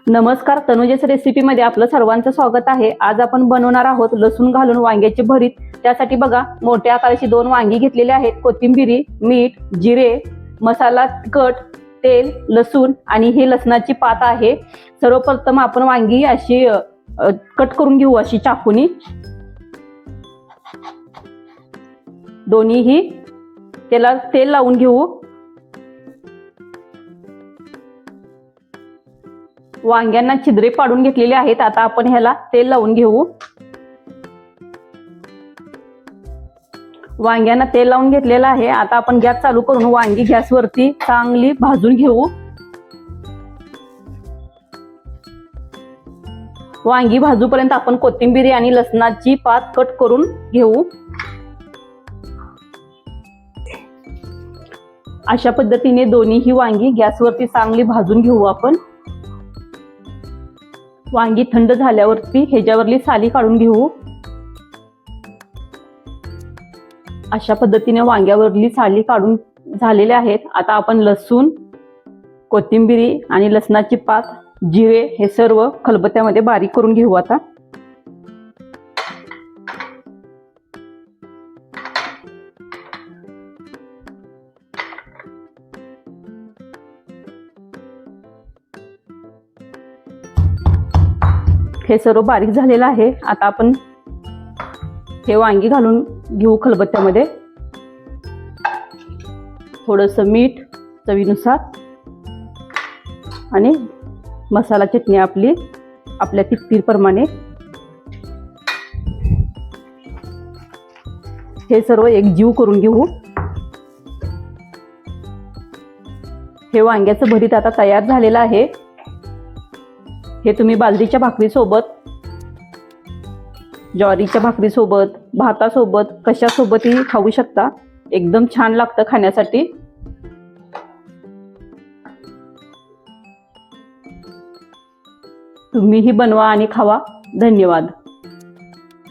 नमस्कार, तनुजेस रेसिपीमध्ये आपलं सर्वांचं स्वागत आहे। आज आपण बनवणार आहोत लसूण घालून वांग्याची भरीत। त्यासाठी बघा, मोठ्या आकाराची 2 वांगी घेतलेली आहेत। कोथिंबीर, मीठ, जिरे, मसाला, तिखट, तेल, लसूण आणि ही लसणाची पात आहे। सर्वप्रथम आपण वांगी अशी कट करून घेऊ, अशी चाकूनी। दोन्हीही त्याला तेल लावून घेऊ। वांग्यांना छिद्रे पाडून घेतलेले आहेत। आता आपण ह्याला तेल लावून घेऊ। वांग्यांना तेल लावून घेतलेलं आहे। आता आपण गॅस चालू करून वांगी गॅसवरती चांगली भाजून घेऊ। वांगी भाजूपर्यंत आपण कोथिंबीर आणि लसणाची पात कट करून घेऊ। अशा पद्धतीने दोन्हीही वांगी गॅसवरती चांगली भाजून घेऊ आपण। वांगी थंड झाल्यावरती ह्याच्यावरली साली काढून घेऊ। अशा पद्धतीने वांग्यावरली साली काढून झालेल्या आहेत। आता आपण लसूण, कोथिंबीर आणि लसणाची पात, जिरे हे सर्व खलबत्त्यामध्ये बारीक करून घेऊ। आता हे सर्व बारीक झालेलं आहे। आता आपण हे वांगी घालून घेऊ खलबत्त्यामध्ये। थोडंसं मीठ चवीनुसार आणि मसाला चटणी आपल्या तिखटीप्रमाणे हे सर्व एकजीव करून घेऊ। हे वांग्याचं भरीत आता तयार झालेलं आहे। हे तुम्ही बाजरीच्या भाकरीसोबत, ज्वारीच्या भाकरीसोबत, भातासोबत, कशासोबतही खाऊ शकता। एकदम छान लागतं खाण्यासाठी। तुम्हीही बनवा आणि खावा। धन्यवाद।